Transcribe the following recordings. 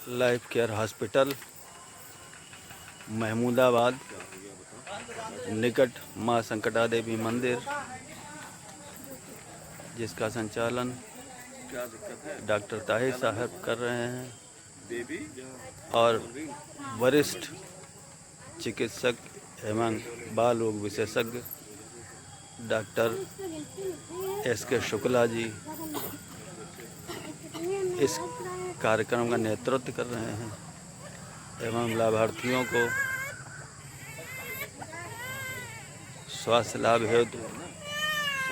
Life care hospital Mahmudabad निकट मां संकटा देवी मंदिर, जिसका संचालन डॉक्टर ताहिर साहब कर रहे हैं और वरिष्ठ चिकित्सक एवं बाल रोग विशेषज्ञ डॉक्टर एस.के. शुक्ला जी इस कार्यक्रम का नेतृत्व कर रहे हैं एवं लाभार्थियों को स्वास्थ्य लाभ हेतु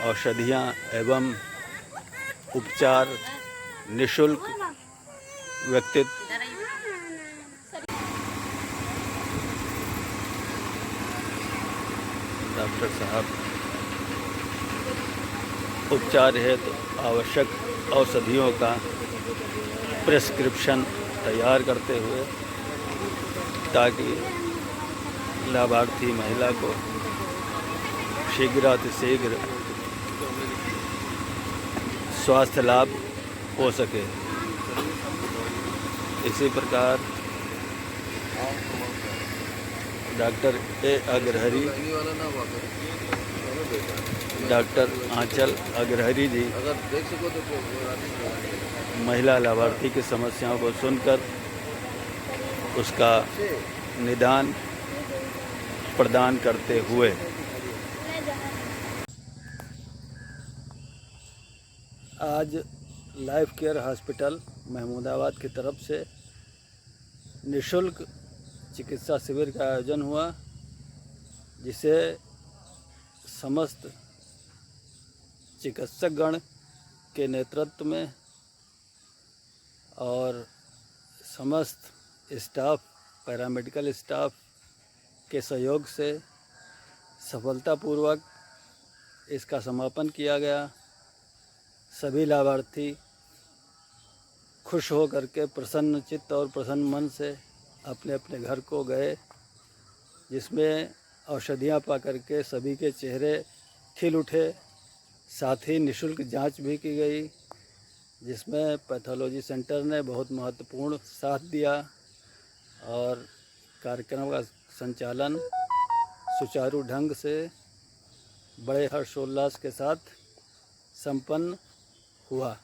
औषधियाँ एवं उपचार निःशुल्क व्यक्तित्व डॉक्टर साहब उपचार हेतु आवश्यक औषधियों का प्रिस्क्रिप्शन तैयार करते हुए ताकि लाभार्थी महिला को शीघ्रातिशीघ्र स्वास्थ्य लाभ हो सके। इसी प्रकार डॉक्टर ए अग्रहरी, डॉक्टर आंचल अग्रहरी जी महिला लाभार्थी की समस्याओं को सुनकर उसका निदान प्रदान करते हुए आज लाइफ केयर हॉस्पिटल महमूदाबाद की तरफ से निःशुल्क चिकित्सा शिविर का आयोजन हुआ, जिसे समस्त चिकित्सकगण के नेतृत्व में और समस्त स्टाफ, पैरामेडिकल स्टाफ के सहयोग से सफलतापूर्वक इसका समापन किया गया। सभी लाभार्थी खुश हो करके प्रसन्न चित्त और प्रसन्न मन से अपने अपने घर को गए, जिसमें औषधियाँ पा करके सभी के चेहरे खिल उठे। साथ ही निःशुल्क जांच भी की गई, जिसमें पैथोलॉजी सेंटर ने बहुत महत्वपूर्ण साथ दिया और कार्यक्रम का संचालन सुचारू ढंग से बड़े हर्षोल्लास के साथ संपन्न हुआ।